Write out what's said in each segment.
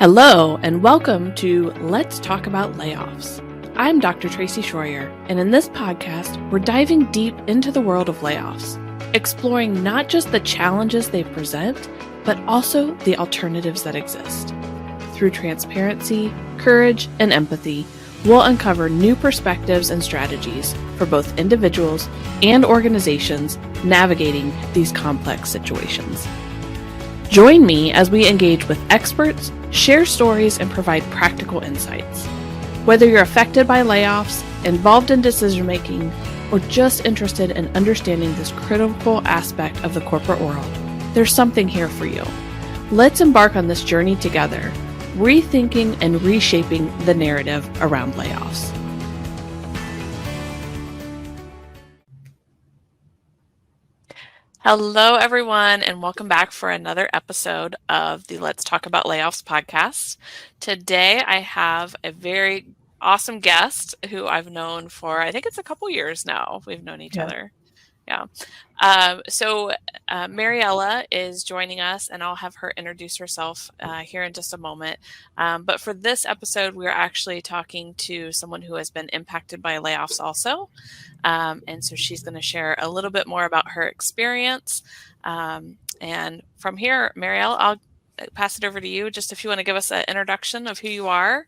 Hello, and welcome to Let's Talk About Layoffs. I'm Dr. Tracy Schroyer, and in this podcast, we're diving deep into the world of layoffs, exploring not just the challenges they present, but also the alternatives that exist. Through transparency, courage, and empathy, we'll uncover new perspectives and strategies for both individuals and organizations navigating these complex situations. Join me as we engage with experts, share stories, and provide practical insights. Whether you're affected by layoffs, involved in decision-making, or just interested in understanding this critical aspect of the corporate world, there's something here for you. Let's embark on this journey together, rethinking and reshaping the narrative around layoffs. Hello, everyone, and welcome back for another episode of the Let's Talk About Layoffs podcast. Today, I have a very awesome guest who I've known for, I think it's a couple years now. We've known each other. Yeah. Mariella is joining us, and I'll have her introduce herself here in just a moment. But for this episode, we're actually talking to someone who has been impacted by layoffs also. And so she's going to share a little bit more about her experience. And from here, Marielle, I'll pass it over to you. Just if you want to give us an introduction of who you are.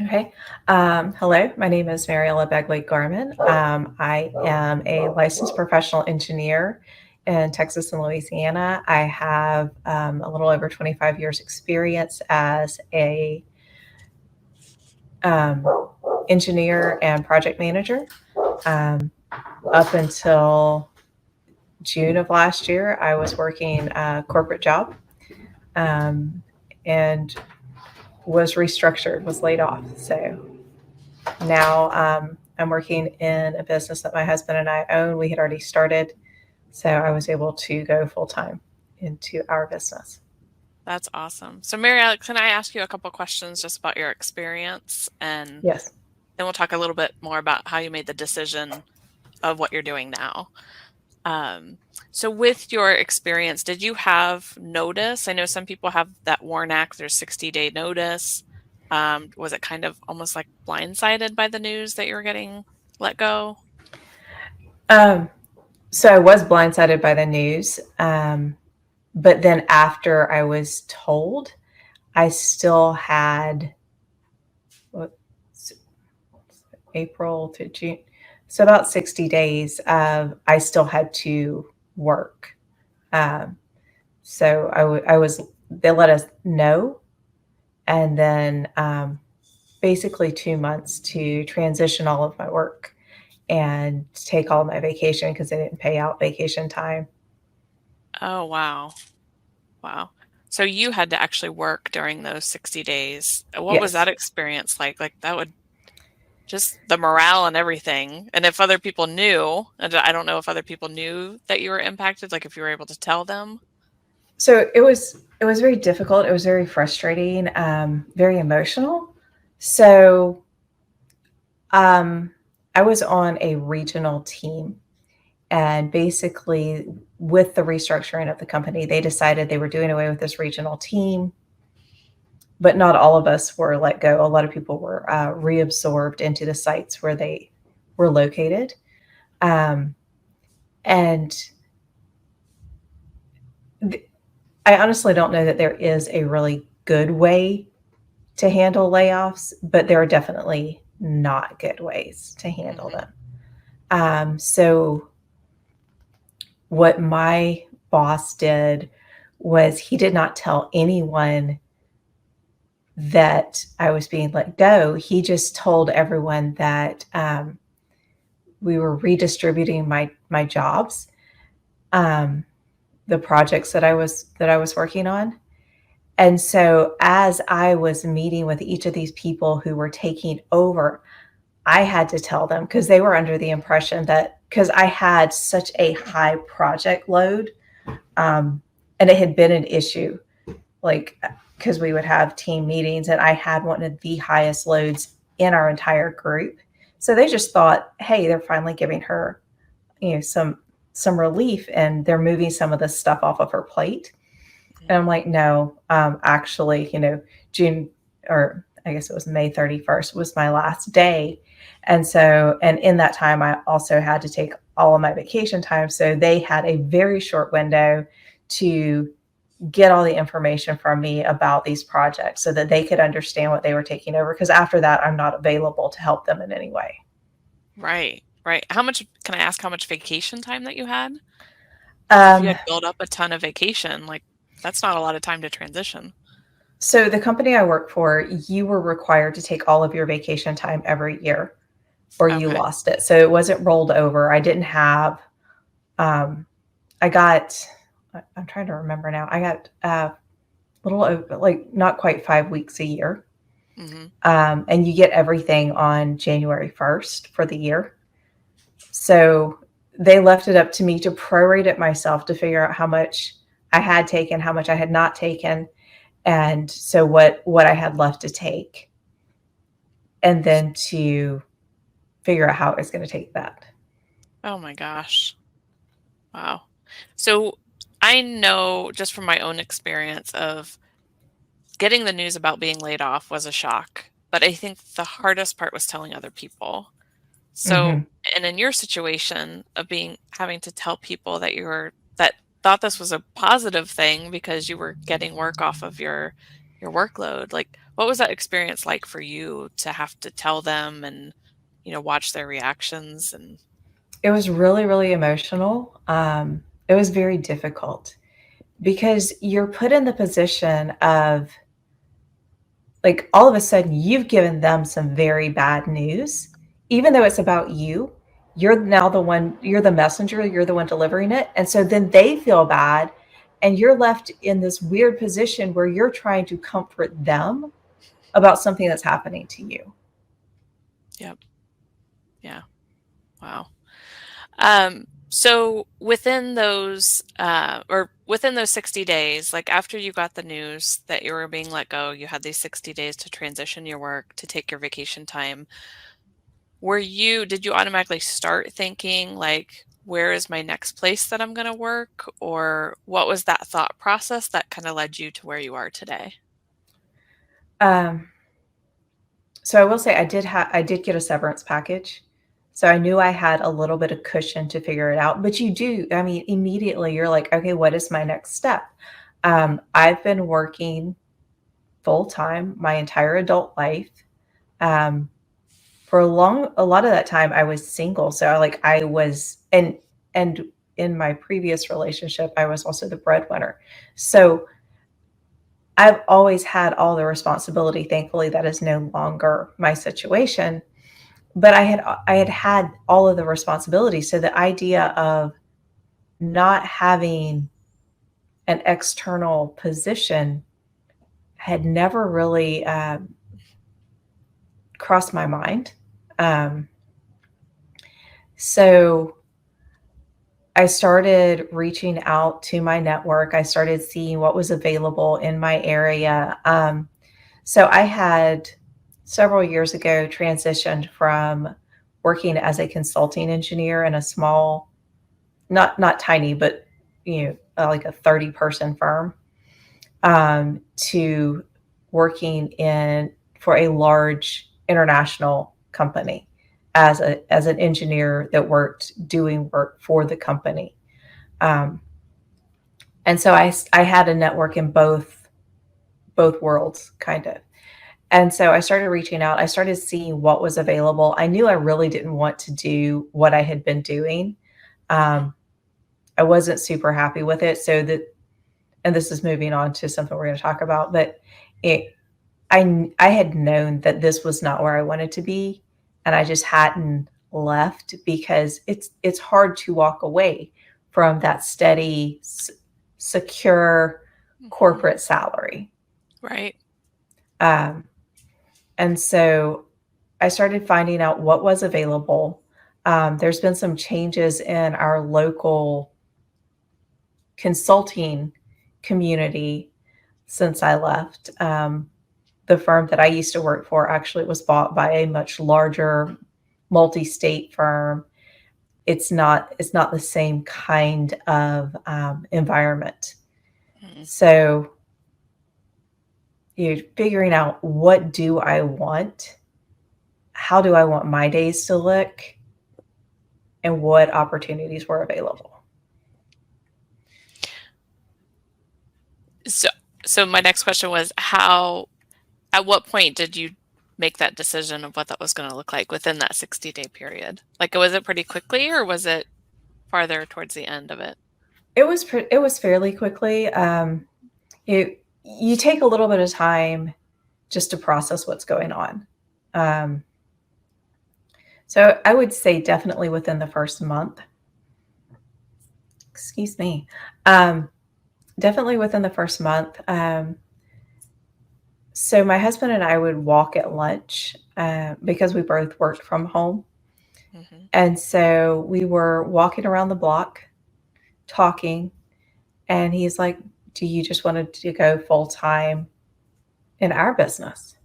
Okay. Hello, my name is Mariella Begley-Garman. I am a licensed professional engineer in Texas and Louisiana. I have a little over 25 years experience as a engineer and project manager. Up until June of last year, I was working a corporate job and was restructured, was laid off. So now I'm working in a business that my husband and I own. We had already started, so I was able to go full time into our business. That's awesome. So Marielle, can I ask you a couple questions just about your experience? And yes, then we'll talk a little bit more about how you made the decision of what you're doing now. So with your experience, did you have notice? I know some people have that WARN Act, there's 60-day notice. Was it kind of almost like blindsided by the news that you were getting let go? So I was blindsided by the news. But then after I was told, I still had April to June. So about 60 days I still had to work. So they let us know. And then basically 2 months to transition all of my work and take all my vacation because they didn't pay out vacation time. Oh, wow. Wow. So you had to actually work during those 60 days. What was that experience like? Like that would just the morale and everything. And if other people knew, and I don't know if other people knew that you were impacted, like if you were able to tell them. So it was very difficult. It was very frustrating, very emotional. So I was on a regional team, and basically with the restructuring of the company, they decided they were doing away with this regional team. But not all of us were let go. A lot of people were reabsorbed into the sites where they were located. And I honestly don't know that there is a really good way to handle layoffs, but there are definitely not good ways to handle them. So what my boss did was he did not tell anyone that I was being let go. He just told everyone that we were redistributing my jobs, the projects that I was working on. And so as I was meeting with each of these people who were taking over, I had to tell them, because they were under the impression that because I had such a high project load, and it had been an issue, like because we would have team meetings and I had one of the highest loads in our entire group. So they just thought, hey, they're finally giving her, some relief and they're moving some of this stuff off of her plate. And I'm like, no, actually, June, or I guess it was May 31st was my last day. And in that time, I also had to take all of my vacation time. So they had a very short window to get all the information from me about these projects so that they could understand what they were taking over. Because after that, I'm not available to help them in any way. Right, right. Can I ask how much vacation time that you had? Because if you Um, had built up a ton of vacation, like, that's not a lot of time to transition. so the company I work for, you were required to take all of your vacation time every year or you Okay. lost it. So it wasn't rolled over. I didn't have, um, I got, I'm trying to remember now. I got little over, like not quite 5 weeks a year. Mhm. And you get everything on January 1st for the year. So they left it up to me to prorate it myself to figure out how much I had taken, how much I had not taken, and so what I had left to take, and then to figure out how I was going to take that. Oh my gosh. Wow. So, I know just from my own experience of getting the news about being laid off was a shock, but I think the hardest part was telling other people. So, Hmm. and in your situation of having to tell people that thought this was a positive thing because you were getting work off of your workload, like what was that experience like for you to have to tell them and watch their reactions and It was really, really emotional. It was very difficult because you're put in the position of, like, all of a sudden you've given them some very bad news, even though it's about you. You're now the one, you're the messenger, you're the one delivering it. And so then they feel bad, and you're left in this weird position where you're trying to comfort them about something that's happening to you. yep, yeah, wow. So within those 60 days, like after you got the news that you were being let go, you had these 60 days to transition your work, to take your vacation time. Did you automatically start thinking like, where is my next place that I'm going to work? Or what was that thought process that kind of led you to where you are today? Um, so I will say I did get a severance package. So I knew I had a little bit of cushion to figure it out. But you do, I mean, immediately you're like, okay, what is my next step? I've been working full time my entire adult life. Um, for a lot of that time, I was single. So I was, and in my previous relationship, I was also the breadwinner. So I've always had all the responsibility. Thankfully, that is no longer my situation. But I had all of the responsibility. So the idea of not having an external position had never really crossed my mind. Um, so I started reaching out to my network. I started seeing what was available in my area. So I had several years ago transitioned from working as a consulting engineer in a small, not tiny, but like a 30-person firm, to working in for a large international company as an engineer that worked doing work for the company. Um, and so I had a network in both worlds, kind of. And so I started reaching out. I started seeing what was available. I knew I really didn't want to do what I had been doing. Mhm. Um, I wasn't super happy with it. And this is moving on to something we're going to talk about, but it, I had known that this was not where I wanted to be, and I just hadn't left because it's hard to walk away from that steady, secure Mhm. corporate salary. Right. Um, and so I started finding out what was available. There's been some changes in our local consulting community since I left. The firm that I used to work for actually was bought by a much larger multi-state firm. It's not the same kind of environment. So you're figuring out, what do I want? How do I want my days to look? And what opportunities were available? So my next question was, at what point did you make that decision of what that was going to look like within that 60-day period? Like, was it pretty quickly, or was it farther towards the end of it? It was fairly quickly. You take a little bit of time just to process what's going on. So I would say definitely within the first month. Excuse me. Definitely within the first month. So my husband and I would walk at lunch because we both worked from home. Mm-hmm. And so we were walking around the block talking, and he's like, do you just want to go full time in our business?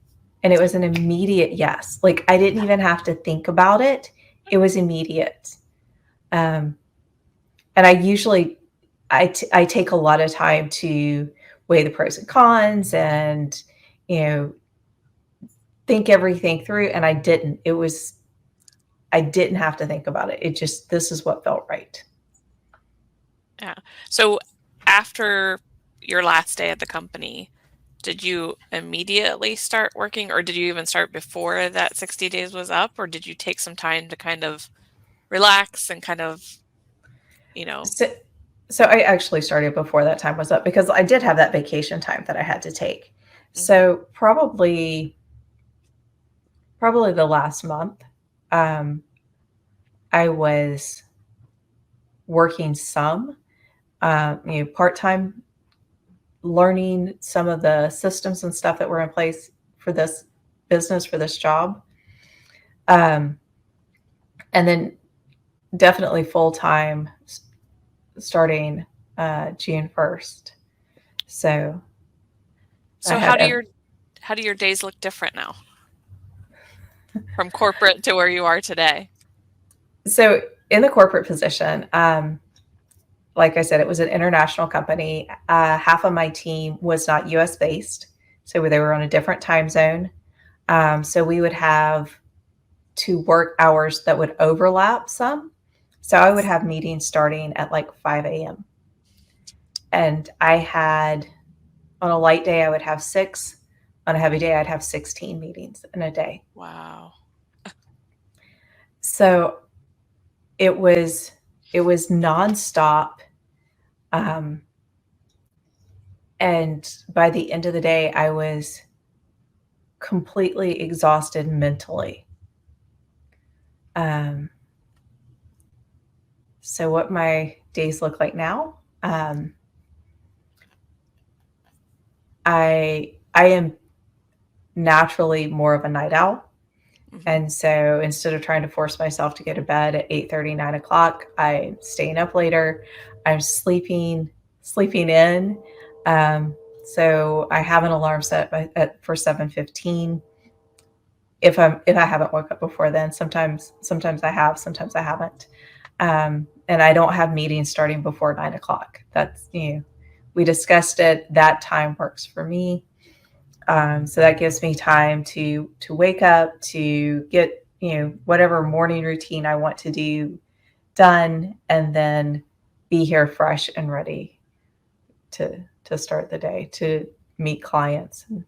And it was an immediate yes. Like, I didn't even have to think about it. It was immediate. And I usually, I take a lot of time to weigh the pros and cons and, think everything through. And I didn't. I didn't have to think about it. This is what felt right. Yeah. So after your last day at the company, did you immediately start working, or did you even start before that 60 days was up, or did you take some time to kind of relax and kind of, So I actually started before that time was up because I did have that vacation time that I had to take. Mm-hmm. So probably the last month, I was working some, part-time, learning some of the systems and stuff that were in place for this business, for this job. And then definitely full-time starting June 1st. So how do your days look different now from corporate to where you are today? So in the corporate position, like I said, it was an international company. Half of my team was not US based, so they were on a different time zone. So we would have to work hours that would overlap some. So I would have meetings starting at like 5 a.m. And on a light day, I would have 6. On a heavy day, I'd have 16 meetings in a day. Wow. So it was nonstop. And by the end of the day, I was completely exhausted mentally. So what my days look like now, I am naturally more of a night owl. Mm-hmm. And so instead of trying to force myself to go to bed at 8:30, 9 o'clock, I'm staying up later. I'm sleeping in. So I have an alarm set for 7:15. If I haven't woke up before then, sometimes I have, sometimes I haven't. And I don't have meetings starting before 9 o'clock. That's, we discussed it. That time works for me. So that gives me time to wake up, to get, whatever morning routine I want to do done, and then be here fresh and ready to start the day, to meet clients. And,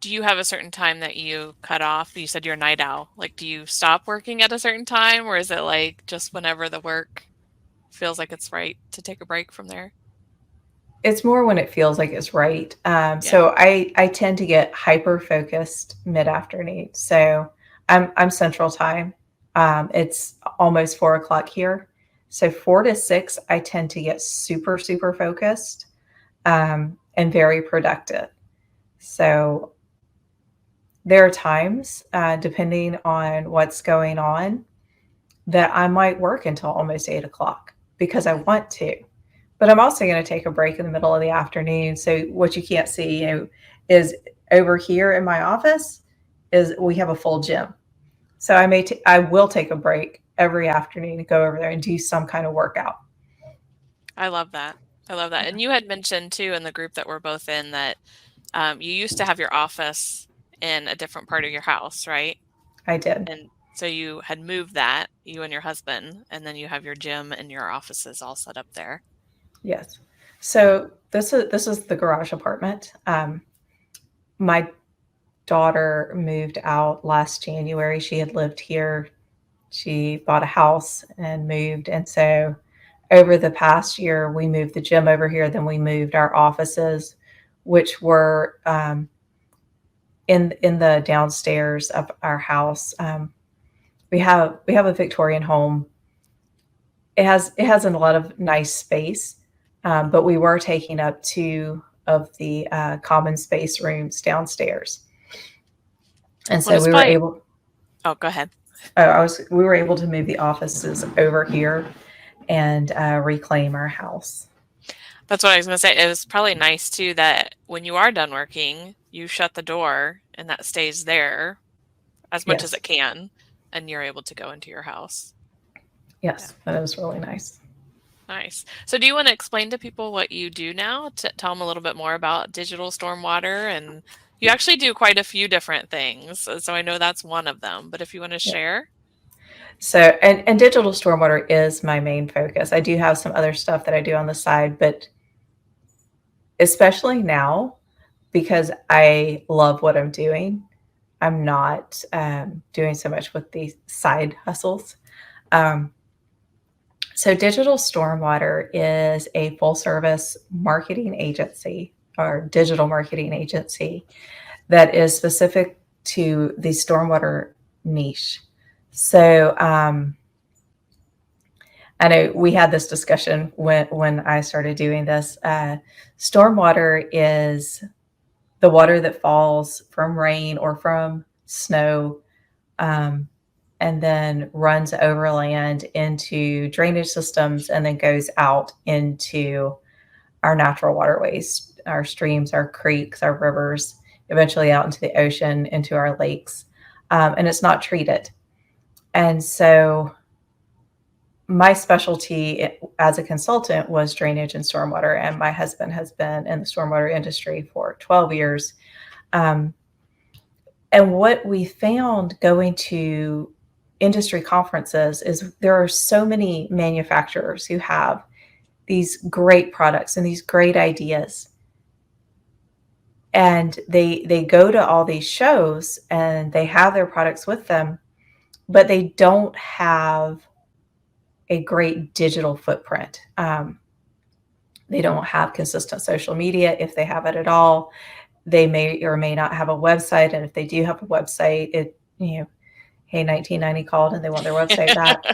do you have a certain time that you cut off? You said you're a night owl. Like, do you stop working at a certain time, or is it like just whenever the work feels like it's right to take a break from there? It's more when it feels like it's right. So I tend to get hyper focused mid-afternoon. So I'm Central Time. It's almost 4 o'clock here. So 4 to 6, I tend to get super, super focused and very productive. So there are times, depending on what's going on, that I might work until almost 8 o'clock because I want to. But I'm also going to take a break in the middle of the afternoon. So what you can't see, is over here in my office is we have a full gym. So I will take a break every afternoon to go over there and do some kind of workout. I love that. I love that. Yeah, And you had mentioned too in the group that we're both in that you used to have your office in a different part of your house, right? I did. And so you had moved that, you and your husband, and then you have your gym and your offices all set up there. Yes. So this is the garage apartment. My daughter moved out last January. She had lived here. She bought a house and moved, and so over the past year, we moved the gym over here. Then we moved our offices, which were in the downstairs of our house. We have a Victorian home. It has a lot of nice space, but we were taking up two of the common space rooms downstairs, and Well, so we were despite, able. oh, go ahead. We were able to move the offices over here and reclaim our house. That's what I was going to say. It was probably nice too that when you are done working, you shut the door and that stays there as much as Yes, it can, and you're able to go into your house. Yeah, yes, that was really nice. nice. So, do you want to explain to people what you do now? To tell them a little bit more about digital stormwater, and you actually do quite a few different things. So I know that's one of them. But if you want to Yeah. share, So, and digital stormwater is my main focus. I do have some other stuff that I do on the side, but especially now because I love what I'm doing, I'm not doing so much with these side hustles. Um, so, Digital Stormwater is a full service marketing agency or digital marketing agency that is specific to the stormwater niche. So, I know we had this discussion when I started doing this. Stormwater is the water that falls from rain or from snow, um, and then runs overland into drainage systems and then goes out into our natural waterways, our streams, our creeks, our rivers, eventually out into the ocean, into our lakes. And it's not treated. And so my specialty as a consultant was drainage and stormwater, and my husband has been in the stormwater industry for 12 years. Um, and what we found going to industry conferences is there are so many manufacturers who have these great products and these great ideas. And they go to all these shows and they have their products with them, but they don't have a great digital footprint. They don't have consistent social media if they have it at all. They may or may not have a website, and if they do have a website, hey, 1990 called and they want their website back.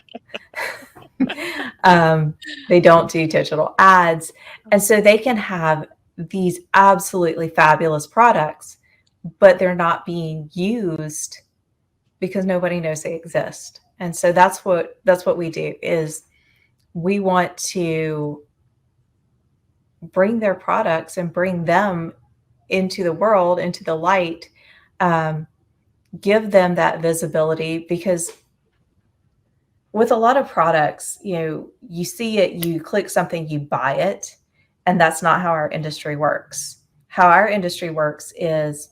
They don't do digital ads, and so they can have these absolutely fabulous products, but they're not being used because nobody knows they exist. And so that's what we do is we want to bring their products and bring them into the world, into the light, um, give them that visibility because with a lot of products, you see it, you click something, you buy it, and that's not how our industry works. How our industry works is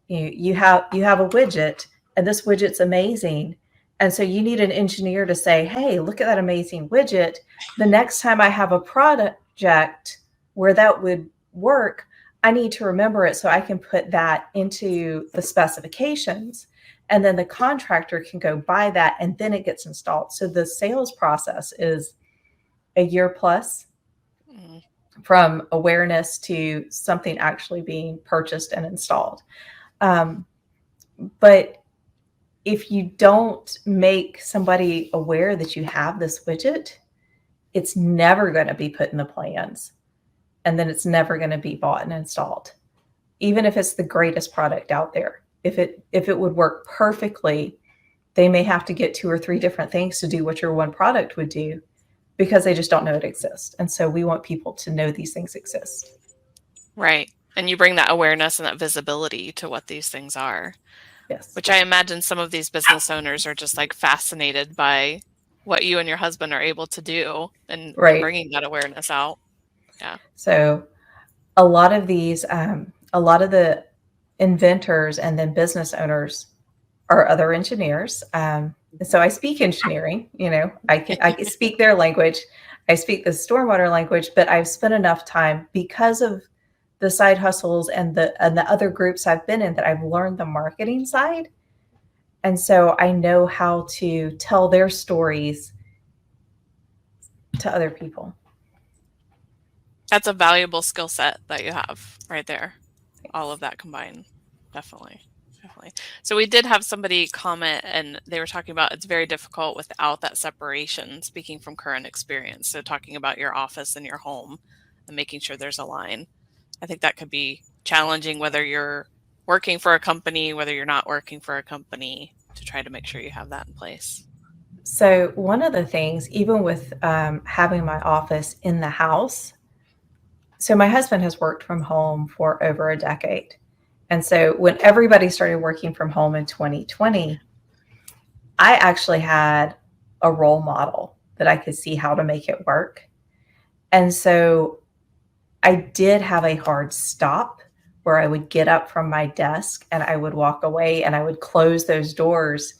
you have a widget, and this widget's amazing, and so you need an engineer to say, "Hey, look at that amazing widget. The next time I have a project where that would work, I need to remember it so I can put that into the specifications." And then the contractor can go buy that and then it gets installed. So the sales process is a year plus Mm, from awareness to something actually being purchased and installed. Um, but if you don't make somebody aware that you have this widget, it's never going to be put in the plans. And then it's never going to be bought and installed. Even if it's the greatest product out there. If it would work perfectly, they may have to get two or three different things to do what your one product would do because they just don't know it exists. And so we want people to know these things exist. right. And you bring that awareness and that visibility to what these things are, Yes. which I imagine some of these business owners are just like fascinated by what you and your husband are able to do and Right. bringing that awareness out. Yeah. So a lot of a lot of the inventors and then business owners are other engineers. So I speak engineering, I can speak their language. I speak the stormwater language, but I've spent enough time because of the side hustles and the other groups I've been in that I've learned the marketing side. And so I know how to tell their stories to other people. That's a valuable skill set that you have right there. All of that combined. Definitely. Definitely. So we did have somebody comment and they were talking about it's very difficult without that separation, speaking from current experience. So talking about your office and your home and making sure there's a line. I think that could be challenging whether you're working for a company, whether you're not working for a company, to try to make sure you have that in place. So one of the things, even with having my office in the house, so my husband has worked from home for over a decade. And so when everybody started working from home in 2020, I actually had a role model that I could see how to make it work. And so I did have a hard stop where I would get up from my desk and I would walk away and I would close those doors.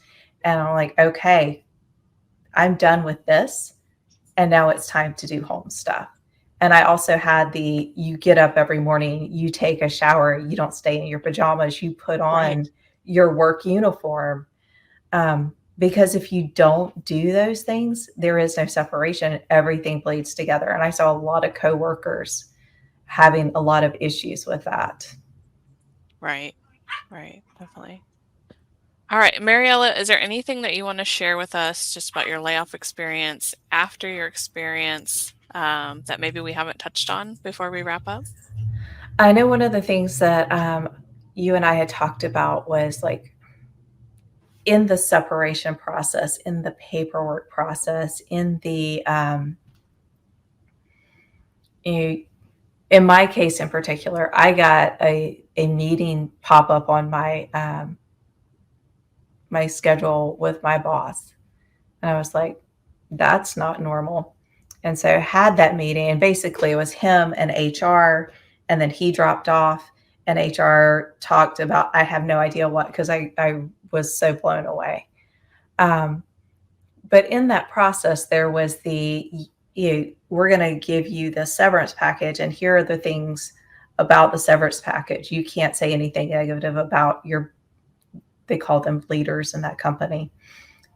And I'm like, okay, I'm done with this. And now it's time to do home stuff. And I also had you get up every morning, you take a shower, you don't stay in your pajamas, you put Right. on your work uniform. Because if you don't do those things, there is no separation. Everything bleeds together. And I saw a lot of coworkers having a lot of issues with that. Right. Right. Definitely. All right, Mariella, is there anything that you want to share with us just about your layoff experience after your experience that maybe we haven't touched on before we wrap up? I know one of the things that you and I had talked about was like in the separation process, in the paperwork process, in the in my case in particular, I got a meeting pop up on my schedule with my boss, and I was like, "That's not normal." And so I had that meeting, and basically it was him and HR, and then he dropped off, and HR talked about I have no idea what because I was so blown away. Um, but in that process, there was we're going to give you the severance package, and here are the things about the severance package. You can't say anything negative about they call them leaders in that company.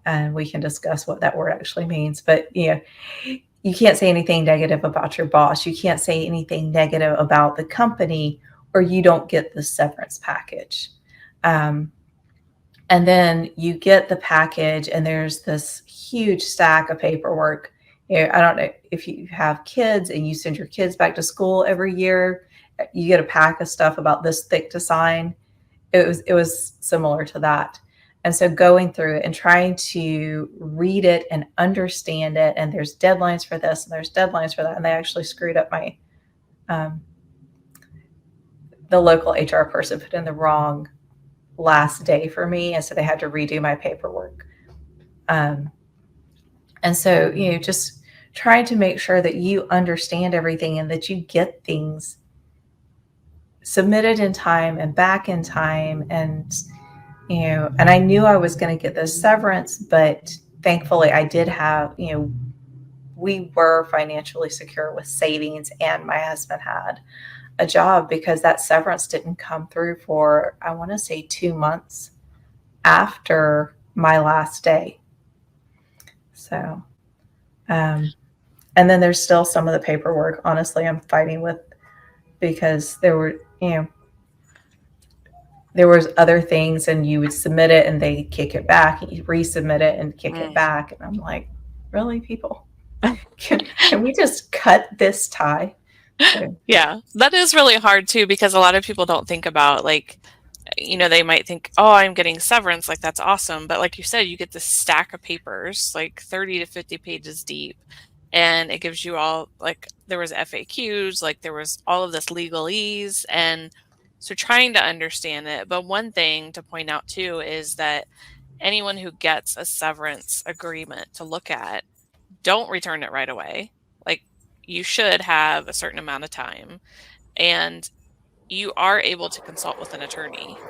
And we can discuss what that word actually means. But, you can't say anything negative about your boss. You can't say anything negative about the company, or you don't get the severance package. Um, and then you get the package, and there's this huge stack of paperwork. I don't know if you have kids and you send your kids back to school every year, you get a pack of stuff about this thick to sign. It was similar to that. And so going through it and trying to read it and understand it, and there's deadlines for this and there's deadlines for that, and they actually screwed up um, the local HR person put in the wrong last day for me, and so they had to redo my paperwork. Um, and so just trying to make sure that you understand everything and that you get things submitted in time and back in time, and I knew I was going to get this severance, but thankfully I did have, we were financially secure with savings, and my husband had a job because that severance didn't come through for, I want to say 2 months after my last day. So, and then there's still some of the paperwork, honestly, I'm fighting with because there was other things, and you would submit it and they kick it back, and you resubmit it and kick it back. And I'm like, really, people? Can we just cut this tie? So, Yeah, that is really hard too, because a lot of people don't think about they might think, oh, I'm getting severance, like that's awesome. But like you said, you get this stack of papers, like 30 to 50 pages deep. And it gives you all, like, there was FAQs, like there was all of this legalese. And so trying to understand it. But one thing to point out too is that anyone who gets a severance agreement to look at, don't return it right away. Like, you should have a certain amount of time, and you are able to consult with an attorney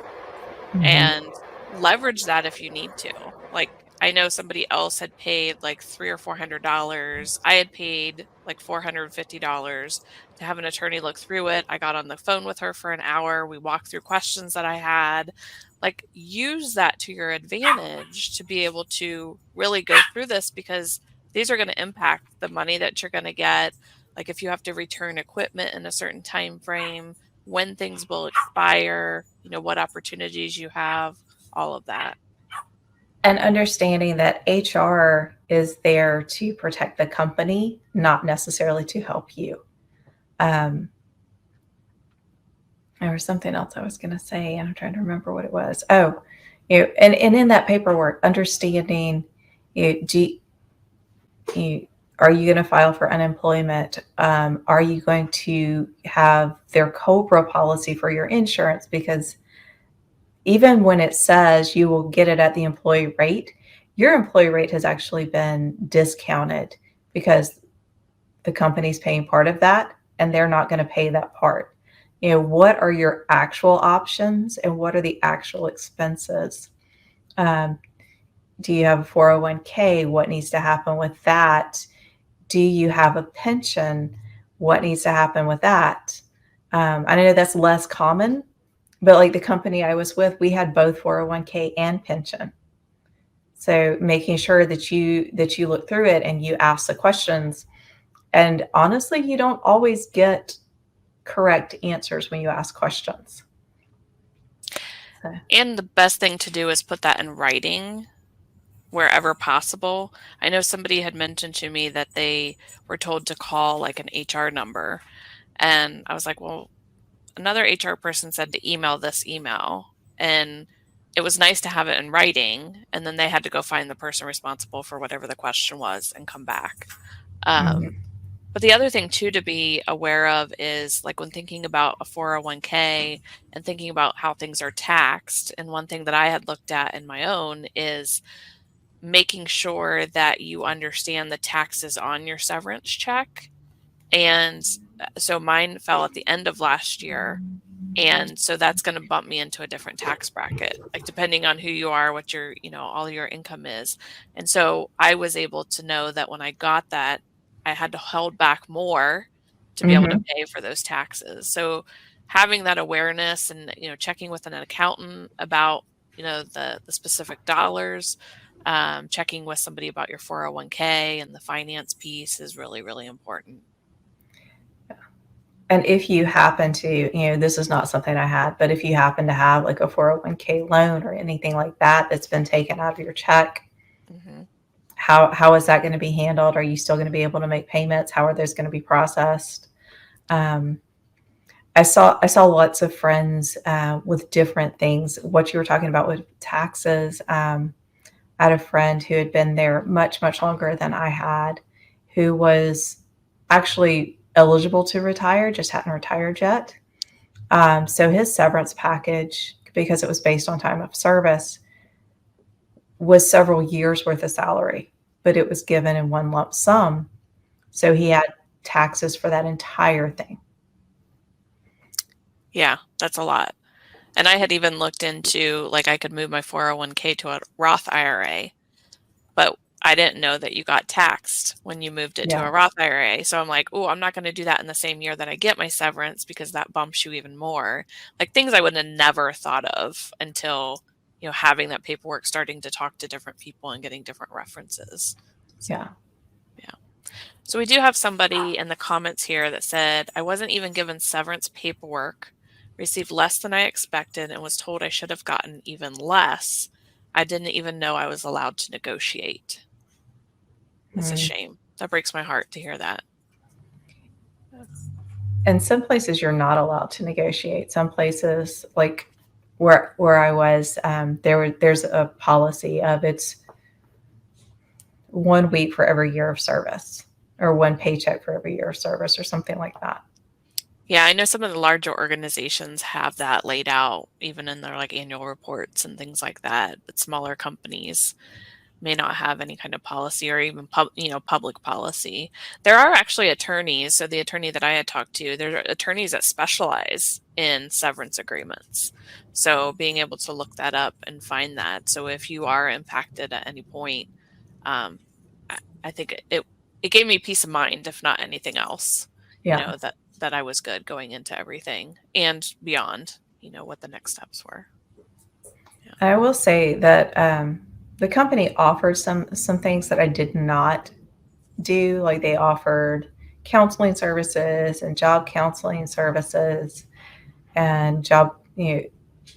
Mhm. and leverage that if you need to. Like, I know somebody else had paid like $300 or $400. I had paid like $450 to have an attorney look through it. I got on the phone with her for an hour. We walked through questions that I had. Like, use that to your advantage to be able to really go through this, because these are going to impact the money that you're going to get. Like, if you have to return equipment in a certain time frame, when things will expire, what opportunities you have, all of that. And understanding that HR is there to protect the company, not necessarily to help you. Um, there was something else I was going to say, and I'm trying to remember what it was. Oh, and in that paperwork, understanding, you, do you, are you going to file for unemployment? Are you going to have their COBRA policy for your insurance? Because even when it says you will get it at the employee rate, your employee rate has actually been discounted because the company's paying part of that and they're not going to pay that part. What are your actual options and what are the actual expenses? Um, do you have a 401k? What needs to happen with that? Do you have a pension? What needs to happen with that? I know that's less common, but like the company I was with, we had both 401k and pension. So making sure that you look through it and you ask the questions. And honestly, you don't always get correct answers when you ask questions. So, And the best thing to do is put that in writing wherever possible. I know somebody had mentioned to me that they were told to call like an HR number. And I was like, well, another HR person said to email this email. And it was nice to have it in writing. And then they had to go find the person responsible for whatever the question was and come back. mhm, But the other thing too to be aware of is like when thinking about a 401k and thinking about how things are taxed. And one thing that I had looked at in my own is making sure that you understand the taxes on your severance check. And so mine fell at the end of last year. And so that's going to bump me into a different tax bracket, like depending on who you are, what your, all your income is. And so I was able to know that when I got that, I had to hold back more to be able to mhm. pay for those taxes. So having that awareness and, checking with an accountant about, the specific dollars, checking with somebody about your 401k and the finance piece is really, really important. And if you happen to, this is not something I had, but if you happen to have like a 401k loan or anything like that that's been taken out of your check, Hmm. how is that going to be handled? Are you still going to be able to make payments? How are those going to be processed? Um, I saw lots of friends with different things. What you were talking about with taxes. I had a friend who had been there much longer than I had, who was actually eligible to retire, just hadn't retired yet. So his severance package, because it was based on time of service, was several years worth of salary, but it was given in one lump sum. So he had taxes for that entire thing. Yeah, that's a lot. And I had even looked into like I could move my 401k to a Roth IRA, but I didn't know that you got taxed when you moved it to Yeah. a Roth IRA. So I'm like, oh, I'm not going to do that in the same year that I get my severance because that bumps you even more. Like things I would have never thought of until, having that paperwork, starting to talk to different people and getting different references. So, Yeah. yeah. So we do have somebody in the comments here that said, I wasn't even given severance paperwork, received less than I expected, and was told I should have gotten even less. I didn't even know I was allowed to negotiate. That's a Mm. shame. That breaks my heart to hear that. And some places you're not allowed to negotiate. Some places, like where I was, there's a policy of it's 1 week for every year of service, or one paycheck for every year of service, or something like that. Yeah, I know some of the larger organizations have that laid out even in their like annual reports and things like that, but smaller companies may not have any kind of policy or even public policy. There are actually attorneys. So the attorney that I had talked to, there are attorneys that specialize in severance agreements. So being able to look that up and find that. So if you are impacted at any point, I think it gave me peace of mind, if not anything else, Yeah. that I was good going into everything and beyond, what the next steps were. Yeah. I will say that the company offered some things that I did not do. Like they offered counseling services and job counseling services and job,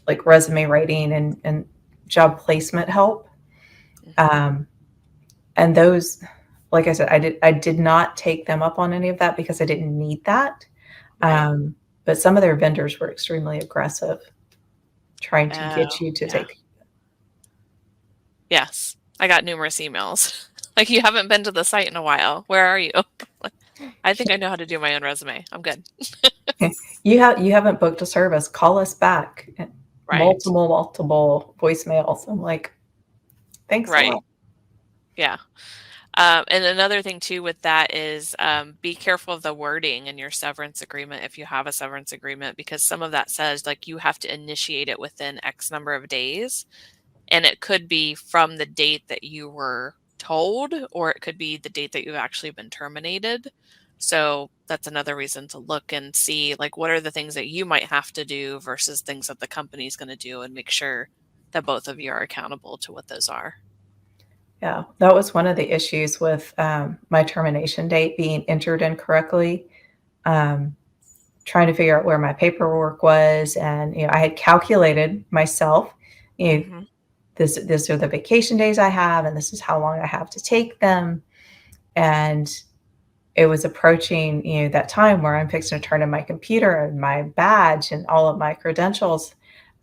like resume writing and job placement help. And those, like I said, I did not take them up on any of that because I didn't need that. Right. But some of their vendors were extremely aggressive, trying to get you to Yeah. take. Yes. I got numerous emails. Like, you haven't been to the site in a while. Where are you? I think I know how to do my own resume. I'm good. You haven't booked a service. Call us back. Right. Multiple voicemails. I'm like, thanks a Right. lot. Yeah. And another thing too with that is be careful of the wording in your severance agreement if you have a severance agreement, because some of that says like you have to initiate it within X number of days. And it could be from the date that you were told, or it could be the date that you've actually been terminated. So that's another reason to look and see like what are the things that you might have to do versus things that the company's going to do, and make sure that both of you are accountable to what those are. Yeah, that was one of the issues with my termination date being entered incorrectly. Trying to figure out where my paperwork was, and I had calculated myself. Mm-hmm. This are the vacation days I have, and this is how long I have to take them. And it was approaching that time where I'm fixing to turn in my computer and my badge and all of my credentials.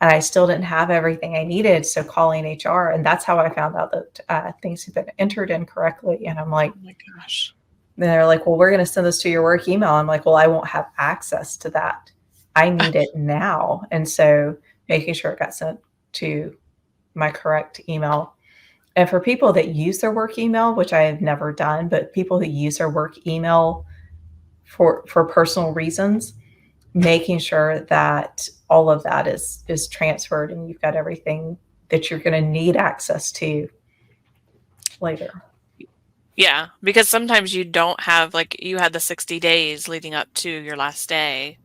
And I still didn't have everything I needed. So calling HR, and that's how I found out that things had been entered incorrectly. And I'm like, oh my gosh. Then they're like, well, we're going to send this to your work email. I'm like, well, I won't have access to that. I need it now. And so making sure it got sent to my correct email. And for people that use their work email, which I have never done, but people who use their work email for personal reasons, making sure that all of that is transferred and you've got everything that you're going to need access to later. Yeah, because sometimes you don't have, like, you had the 60 days leading up to your last day.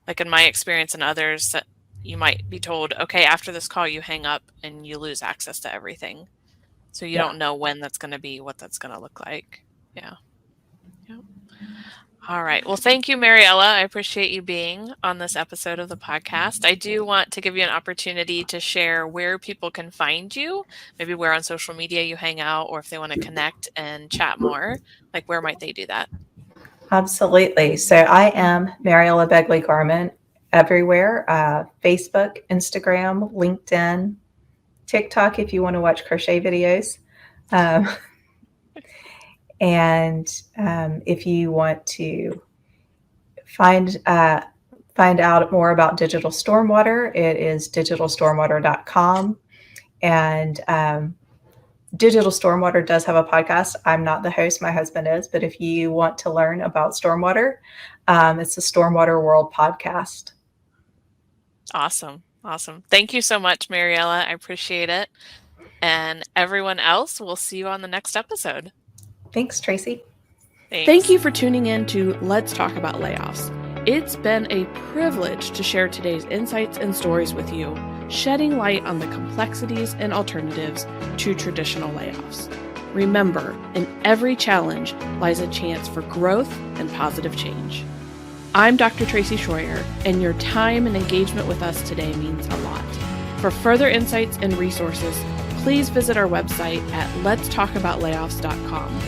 Like in my experience and others, that you might be told, okay, after this call, you hang up and you lose access to everything. So you don't know when that's going to be, what that's going to look like. Yeah. Yep. All right. Well, thank you, Mariella. I appreciate you being on this episode of the podcast. I do want to give you an opportunity to share where people can find you, maybe where on social media you hang out, or if they want to connect and chat more, like where might they do that? Absolutely. So I am Mariella Begley Garment everywhere, Facebook, Instagram, LinkedIn, TikTok, if you want to watch crochet videos. And if you want to find out more about Digital Stormwater, it is digitalstormwater.com. And Digital Stormwater does have a podcast. I'm not the host, my husband is, but if you want to learn about stormwater, it's the Stormwater World podcast. Awesome. Awesome. Thank you so much, Mariella. I appreciate it. And everyone else, we'll see you on the next episode. Thanks, Tracy. Thanks. Thank you for tuning in to Let's Talk About Layoffs. It's been a privilege to share today's insights and stories with you, shedding light on the complexities and alternatives to traditional layoffs. Remember, in every challenge lies a chance for growth and positive change. I'm Dr. Tracy Schroyer, and your time and engagement with us today means a lot. For further insights and resources, please visit our website at letstalkaboutlayoffs.com.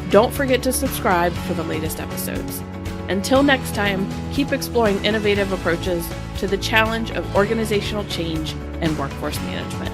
Don't forget to subscribe for the latest episodes. Until next time, keep exploring innovative approaches to the challenge of organizational change and workforce management.